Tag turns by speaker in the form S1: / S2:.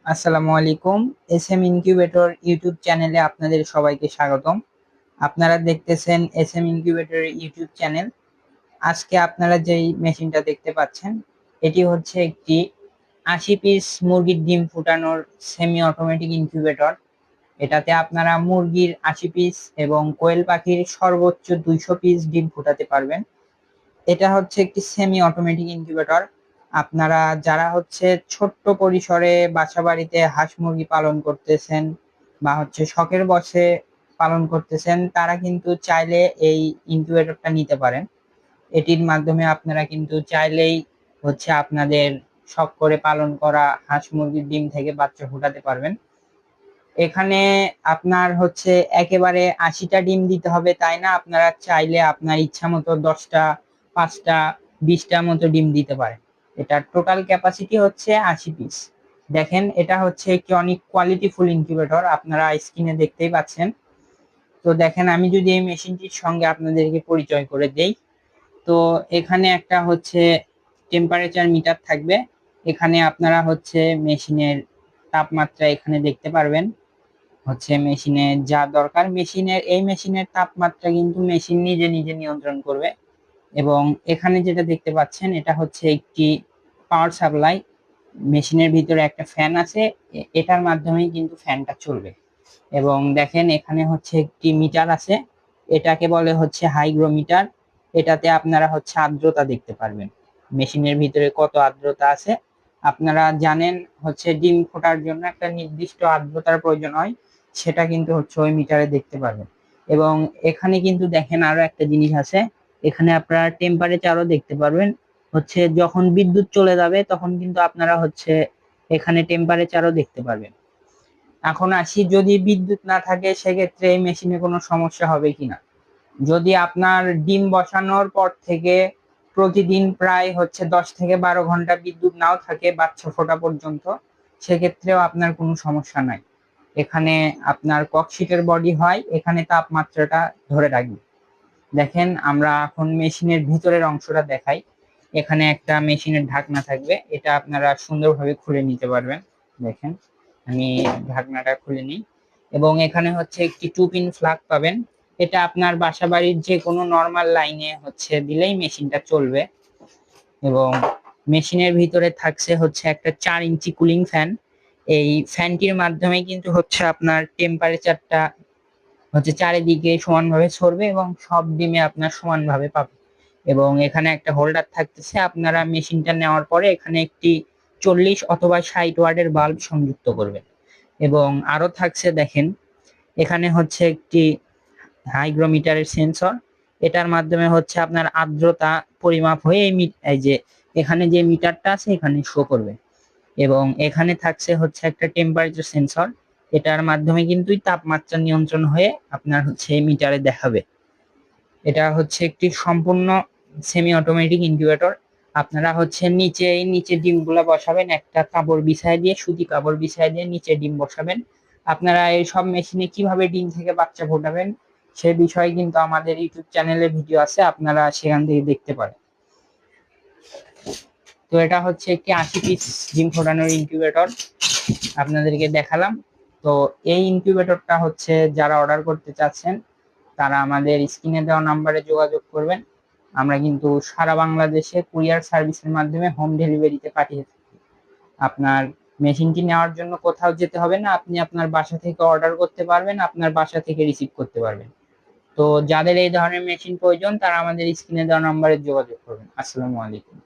S1: আসসালামু আলাইকুম। SM incubator YouTube চ্যানেলে আপনাদের সবাইকে স্বাগতম। আপনারা দেখতেছেন এসএম ইনকিউবেটর ইউটিউব চ্যানেল। আজকে আপনারা যেই মেশিনটা দেখতে পাচ্ছেন, এটি হচ্ছে একটি ৮০ পিস মুরগির ডিম ফুটানোর সেমি অটোমেটিক ইনকিউবেটর। এটাতে আপনারা মুরগির ৮০ পিস এবং কোয়েল পাখির সর্বোচ্চ ২০০ পিস ডিম ফুটাতে পারবেন। এটা হচ্ছে একটি সেমি অটোমেটিক ইনকিউবেটর। আপনারা যারা হচ্ছে ছোট্ট পরিসরে বাসা বাড়িতে হাঁস মুরগি পালন করতেছেন বা হচ্ছে শখের বশে পালন করতেছেন, তারা কিন্তু চাইলে এই ইনকিউবেটরটা নিতে পারেন। এটির মাধ্যমে আপনারা কিন্তু চাইলেই হচ্ছে আপনাদের শখ করে পালন করা হাঁস মুরগির ডিম থেকে বাচ্চা ফোটাতে পারবেন। এখানে আপনার হচ্ছে একেবারে ৮০টা ডিম দিতে হবে তাই না, আপনারা চাইলে আপনার ইচ্ছা মতো ১০টা, ৫টা, ২০টা মতো ডিম দিতে পারেন। এটার টোটাল ক্যাপাসিটি হচ্ছে ৮০ পিস। দেখেন, এটা হচ্ছে একটি অনেক কোয়ালিটিফুল ইনকিউবেটর, আপনারা স্ক্রিনে দেখতেই পাচ্ছেন। তো দেখেন, আমি যদি এই মেশিনটির সঙ্গে আপনাদেরকে পরিচয় করে দেই, তো এখানে একটা হচ্ছে টেম্পারেচার মিটার থাকবে। এখানে আপনারা হচ্ছে মেশিনের তাপমাত্রা এখানে দেখতে পারবেন। হচ্ছে মেশিনে যা দরকার, এই মেশিনের তাপমাত্রা কিন্তু মেশিন নিজে নিজে নিয়ন্ত্রণ করবে। এবং এখানে যেটা দেখতে পাচ্ছেন, এটা হচ্ছে একটি পাওয়ার সাপ্লাই। মেশিনের ভিতরে একটা ফ্যান আছে, এটার মাধ্যমেই কিন্তু ফ্যানটা চলবে। এবং দেখেন, এখানে হচ্ছে একটি মিটার আছে, এটাকে বলে হচ্ছে হাইগ্রোমিটার। এটাতে আপনারা হচ্ছে আর্দ্রতা দেখতে পারবেন, মেশিনের ভিতরে কত আর্দ্রতা আছে। আপনারা জানেন হচ্ছে ডিম ফোটার জন্য একটা নির্দিষ্ট আর্দ্রতার প্রয়োজন হয়, সেটা কিন্তু হচ্ছে ওই মিটারে দেখতে পারবেন। এবং এখানে কিন্তু দেখেন আরো একটা জিনিস আছে, এখানে আপনারা টেম্পারেচারও দেখতে পারবেন। হচ্ছে যখন বিদ্যুৎ চলে যাবে তখন কিন্তু আপনারা হচ্ছে এখানে টেম্পারেচারও দেখতে পারবেন। এখন আসি, যদি বিদ্যুৎ না থাকে সেক্ষেত্রে এই মেশিনে কোনো সমস্যা হবে কিনা। যদি আপনার ডিম বসানোর পর থেকে প্রতিদিন প্রায় হচ্ছে ১০ থেকে ১২ ঘন্টা বিদ্যুৎ নাও থাকে বাচ্চা ফোটা পর্যন্ত, সেক্ষেত্রেও আপনার কোনো সমস্যা নাই। এখানে আপনার ককশিটের বডি হয়, এখানে তাপমাত্রাটা ধরে রাখবে। দেখেন, আমরা এখন মেশিনের ভিতরের অংশটা দেখাই। এখানে একটা মেশিনের ঢাকনা থাকবে, এটা আপনারা সুন্দরভাবে খুলে নিতে পারবেন। দেখেন, আমি ঢাকনাটা খুলে নিই। এবং এখানে হচ্ছে একটি 2 পিন প্লাগ পাবেন। এটা আপনার বাসা বাড়ির যে কোনো নর্মাল লাইনে হচ্ছে দিলেই মেশিনটা চলবে। এবং মেশিনের ভিতরে থাকছে হচ্ছে একটা ৪ ইঞ্চি কুলিং ফ্যান। এই ফ্যানটির মাধ্যমে কিন্তু হচ্ছে আপনার টেম্পারেচারটা হচ্ছে চারিদিকে সমানভাবে ছড়বে এবং সব ডিমে আপনার সমানভাবে পাবে। এবং এখানে একটা হোল্ডার থাকতেছে, আপনারা মেশিনটা নেওয়ার পরে এখানে একটি ৪০ অথবা ৬০ ওয়াটের বাল্ব সংযুক্ত করবেন। এবং আরো থাকছে, দেখেন, এখানে হচ্ছে একটি হাইগ্রোমিটারের সেন্সর। এটার মাধ্যমে হচ্ছে আপনার আর্দ্রতা পরিমাপ হয়ে এই যে এখানে যে মিটারটা আছে এখানে শো করবে। এবং এখানে থাকছে হচ্ছে একটা টেম্পারেচার সেন্সর, এটার মাধ্যমে কিন্তু তাপমাত্রা নিয়ন্ত্রণ হয়ে আপনার হচ্ছে মিটারে দেখাবে। এটা হচ্ছে একটি সম্পূর্ণ সেমি অটোমেটিক ইনকিউবেটর। আপনারা হচ্ছে নিচে ডিমগুলা বসাবেন, একটা কাপড় বিছায় দিয়ে, সুতি কাপড় বিছায় দিয়ে নিচে ডিম বসাবেন। আপনারা এই সব মেশিনে কিভাবে ডিম থেকে বাচ্চা ফোটাবেন সে বিষয়ে কিন্তু আমাদের ইউটিউব চ্যানেলে ভিডিও আছে, আপনারা সেখান থেকে দেখতে পারেন। তো এটা হচ্ছে একটি ৮০ পিস ডিম ফোটানোর ইনকিউবেটর, আপনাদেরকে দেখালাম। তো এই ইনকিউবেটরটা হচ্ছে যারা অর্ডার করতে চাচ্ছেন তারা আমাদের স্ক্রিনে দেওয়া নাম্বারে যোগাযোগ করবেন। আমরা কিন্তু সারা বাংলাদেশে কুরিয়ার সার্ভিসের মাধ্যমে হোম ডেলিভারিতে পাঠিয়ে থাকি। আপনার মেশিনটি নেওয়ার জন্য কোথাও যেতে হবে না, আপনি আপনার বাসা থেকে অর্ডার করতে পারবেন, আপনার বাসা থেকে রিসিভ করতে পারবেন। তো যাদের এই ধরনের মেশিন প্রয়োজন তারা আমাদের স্ক্রিনে দেওয়া নাম্বারে যোগাযোগ করবেন। আসসালামু আলাইকুম।